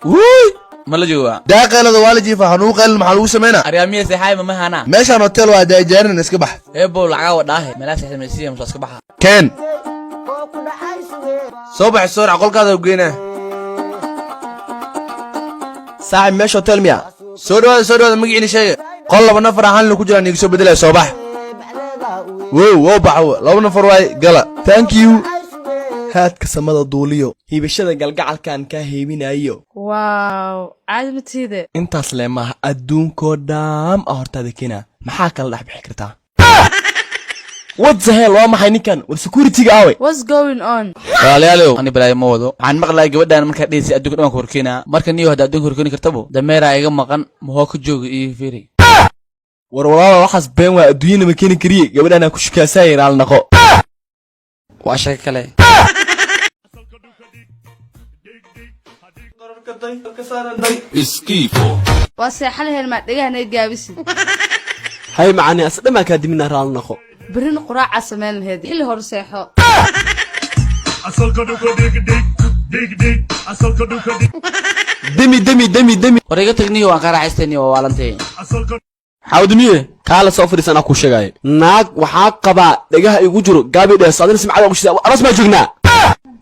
وي ملا جوا داقل هذا والدي فهنوق المحلو سمينا أريامية سحاي ما هنا ماشي أنا هوتيل واحد جارنا نسكبح إبو العقاوة داه ملاش حمسية مش أسكبها كان صبح الصور عقول كذا وجينا صاحب ماشي هوتيل ميا سوري مجيني شيء قال لنا فرحان لو كجرا نيجي بدل صباح وو بحو لو نفر واي قلا ثانك يو هات كسمada duuliyo hiibashada galgacalkan ka heebinayo واو عاد بتيده intaas leemaha adduunko dhaam hortaada kina maxaa kala dhax bixi kartaa what the hell waa maxay ninkan war security awe what's going on walaalayaal ani balay ma wado waxaan maqlay gabadhan marka dheysay adduunka dhan korkeena marka niyo hada adduunka korkeena kartabo dameera iga maqan ma ka joogo ii fiiri war walaalo waxas been waa adduunyada ma keeni kariye gabadhan ku shikaasay raal naqo waa shay kale اسكيفو واسحل هلما دغهنا gaabisi hay macani asdama ka dimina raal naqo birin quraaca sameyn heed xilli hor seexo asalka dhuka dig asalka dhuka demi wariga tagniyo waan ka raaxaystay oo waalantay asalka xawdmiye kala soo fariisana ku sheegay naag waxa qaba dhagaha igu jiro gaabi dhees adina simcada ugu shida aras ma joognaa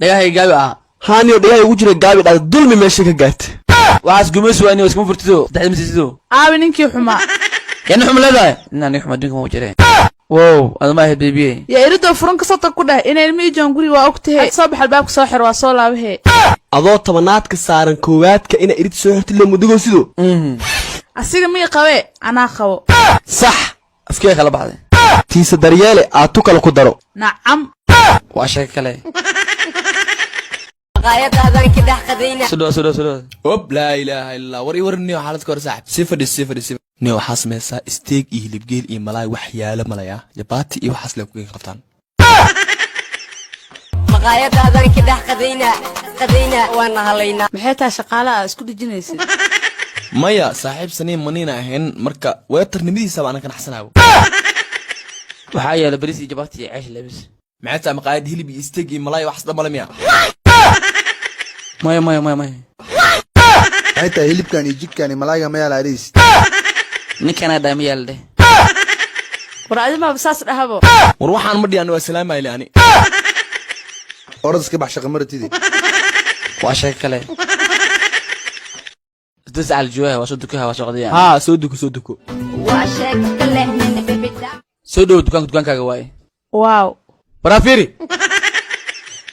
dhagahay gaabi ah haaniyo dhagaha igu jiro gaabi dhees dulmi meesha ka gaartay waxaas gumeys waani isku furtido dadmisido aabi ninkii xuma yana xuma leedahay inaan xuma dinka ma jireen wow adama ahayd baby ya irido furan ka soo tag ku dhahay inay ilmi joon guri waa ogtahay soo baxal baab ku soo xir waa soo laabahay adoo tabanaadka saaran koowaadka ina irid soo xirtay la mudigo sido asiga mii qabe anaa qabo sax afkee kala baxday tiisa daryeele aad kala ku daro nacam waa shay kale qaayadaadan ka dhax qadayna soo ob la ilaaha illa warniyo xaalad kor saaxib sifadi niyo waxaas meesa steak iyo hilibgeel iyo malaay wax yaala malaya jabaati iyo waxaas la ku qabtaan qaayadaadan ka dhax qadayna waan halayna maxay taa shaqaalaha isku dijinaysid maya saaxiib saniin manina ahayn marka weertarnimadiisa baan ka naxsanaabo waxaa yaala bariis iyo jabaati iyo ceesh labis maxay taa maqaayad hilib iyo steak iyo malaay wax dhamala miya maya حتى هيلب كان يجيك كان ملايكة ما يالاريس ninkana dhaama yaalde war adima basaas dhahabo war waxaan ma dhiyaan waa salaama ilaani أرد سكبح شغل مرة تدي waa shay kale isdis al jooha waa soo dukaha waa soo qadiyaan ha soo duko waa sheeg kale nin bibida soo dhow dukaankaaga waaye waaw barafiri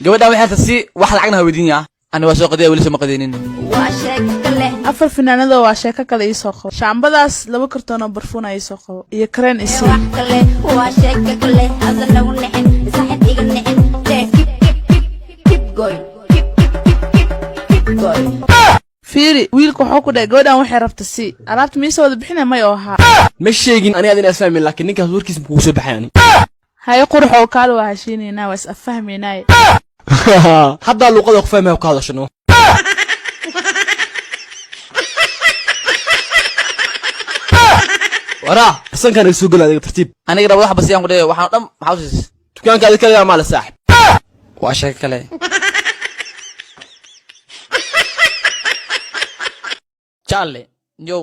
gabadha waxay taasi wax lacagna hawadiin ah ani waa soo qadiya wali soo maqadeenin waa sheeg kale afar finaanado waa sheeko kale ii soo qabo shaambadaas 2 kartoon oo barfuun ay soo qabo iyo kareen isi wax kale waa sheeg kale hada lagu nixin saxib iga nixin keep going fiiri wiilku wuxuu ku dhahay gabadhan waxay rabta si alaabta miisa wada bixinay may oo ahaa ma sheegin ani adina isfahmin laakiin ninkaas warkiisa ku soo baxayani hay qurux oo kaal waa heshiinayna waa is afahmaynaa hadda luqada ku fahmay ka hadashano wara sankan soo galay tartiib aniga rabo wax basiyaan ku dhahay waxaan dhan maxaa u dukaanka aad kaliya ma la saaxib waa shay kale Charlie yo